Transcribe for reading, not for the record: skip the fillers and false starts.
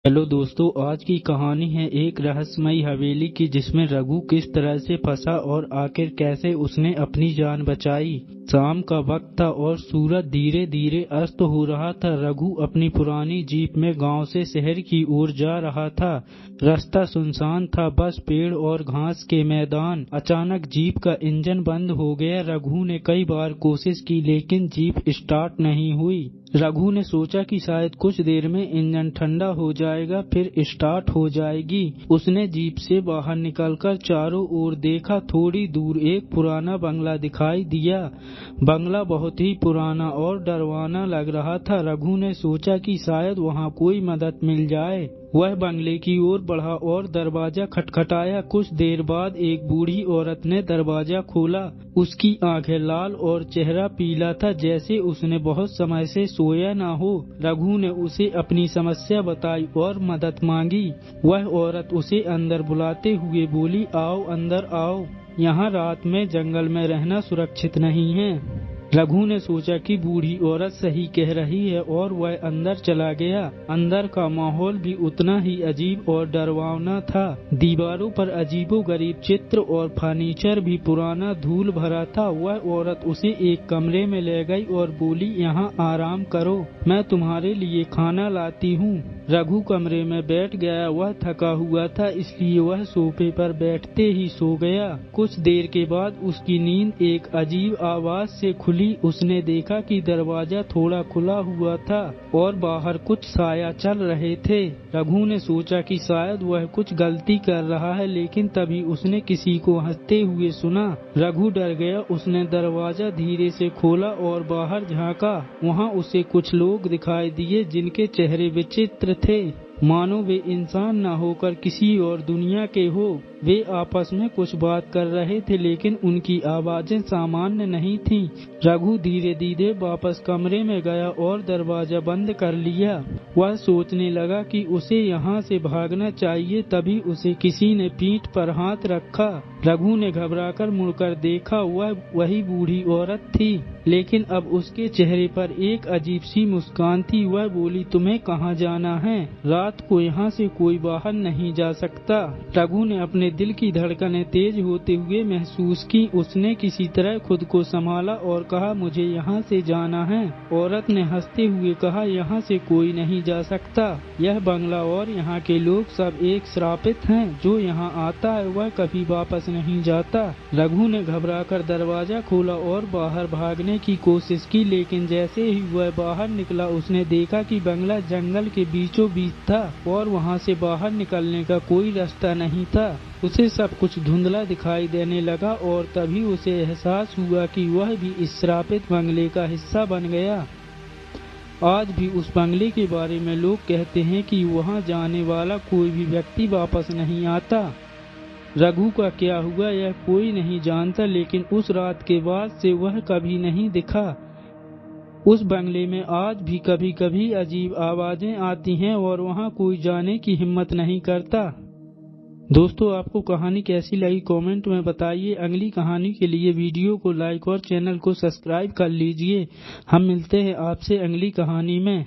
Hello दोस्तों, आज की कहानी है एक रहस्यमयी हवेली की जिसमें रघु किस तरह से फंसा और आखिर कैसे उसने अपनी जान बचाई। शाम का वक्त था और सूरज धीरे धीरे अस्त हो रहा था। रघु अपनी पुरानी जीप में गांव से शहर की ओर जा रहा था। रास्ता सुनसान था, बस पेड़ और घास के मैदान। अचानक जीप का इंजन बंद हो गया। रघु ने कई बार कोशिश की लेकिन जीप स्टार्ट नहीं हुई। रघु ने सोचा कि शायद कुछ देर में इंजन ठंडा हो जाएगा, फिर स्टार्ट हो जाएगी। उसने जीप से बाहर निकलकर चारों ओर देखा। थोड़ी दूर एक पुराना बंगला दिखाई दिया। बंगला बहुत ही पुराना और डरावना लग रहा था। रघु ने सोचा कि शायद वहां कोई मदद मिल जाए। वह बंगले की ओर बढ़ा और दरवाजा खटखटाया। कुछ देर बाद एक बूढ़ी औरत ने दरवाजा खोला। उसकी आंखें लाल और चेहरा पीला था, जैसे उसने बहुत समय से सोया ना हो। रघु ने उसे अपनी समस्या बताई और मदद मांगी। वह औरत उसे अंदर बुलाते हुए बोली, आओ अंदर आओ, यहाँ रात में जंगल में रहना सुरक्षित नहीं है। रघु ने सोचा कि बूढ़ी औरत सही कह रही है और वह अंदर चला गया। अंदर का माहौल भी उतना ही अजीब और डरावना था। दीवारों पर अजीबोगरीब चित्र और फर्नीचर भी पुराना धूल भरा था। वह औरत उसे एक कमरे में ले गई और बोली, यहाँ आराम करो, मैं तुम्हारे लिए खाना लाती हूँ। रघु कमरे में बैठ गया। वह थका हुआ था, इसलिए वह सोफे पर बैठते ही सो गया। कुछ देर के बाद उसकी नींद एक अजीब आवाज से खुली। उसने देखा कि दरवाजा थोड़ा खुला हुआ था और बाहर कुछ साया चल रहे थे। रघु ने सोचा कि शायद वह कुछ गलती कर रहा है, लेकिन तभी उसने किसी को हंसते हुए सुना। रघु डर गया। उसने दरवाजा धीरे से खोला और बाहर झांका। वहां उसे कुछ लोग दिखाई दिए जिनके चेहरे विचित्र थे, मानो वे इंसान न होकर किसी और दुनिया के हो। वे आपस में कुछ बात कर रहे थे लेकिन उनकी आवाजें सामान्य नहीं थीं। रघु धीरे धीरे वापस कमरे में गया और दरवाजा बंद कर लिया। वह सोचने लगा कि उसे यहाँ से भागना चाहिए। तभी उसे किसी ने पीठ पर हाथ रखा। रघु ने घबराकर मुड़कर देखा। वह वही बूढ़ी औरत थी, लेकिन अब उसके चेहरे पर एक अजीब सी मुस्कान थी। वह बोली, तुम्हें कहाँ जाना है? रात को यहाँ से कोई बाहर नहीं जा सकता। रघु ने अपने दिल की धड़कनें तेज होते हुए महसूस की। उसने किसी तरह खुद को संभाला और कहा, मुझे यहाँ से जाना है। औरत ने हंसते हुए कहा, यहाँ से कोई नहीं जा सकता। यह बंगला और यहाँ के लोग सब एक श्रापित हैं। जो यहाँ आता है वह कभी वापस नहीं जाता। रघु ने घबराकर दरवाजा खोला और बाहर भागने की कोशिश की, लेकिन जैसे ही वह बाहर निकला उसने देखा कि बंगला जंगल के बीचों बीच था और वहाँ से बाहर निकलने का कोई रास्ता नहीं था। उसे सब कुछ धुंधला दिखाई देने लगा और तभी उसे एहसास हुआ कि वह भी इस श्रापित बंगले का हिस्सा बन गया। आज भी उस बंगले के बारे में लोग कहते हैं कि वहां जाने वाला कोई भी व्यक्ति वापस नहीं आता। रघु का क्या हुआ यह कोई नहीं जानता, लेकिन उस रात के बाद से वह कभी नहीं दिखा। उस बंगले में आज भी कभी कभी अजीब आवाजें आती हैं और वहां कोई जाने की हिम्मत नहीं करता। दोस्तों, आपको कहानी कैसी लगी कमेंट में बताइए। अगली कहानी के लिए वीडियो को लाइक और चैनल को सब्सक्राइब कर लीजिए। हम मिलते हैं आपसे अगली कहानी में।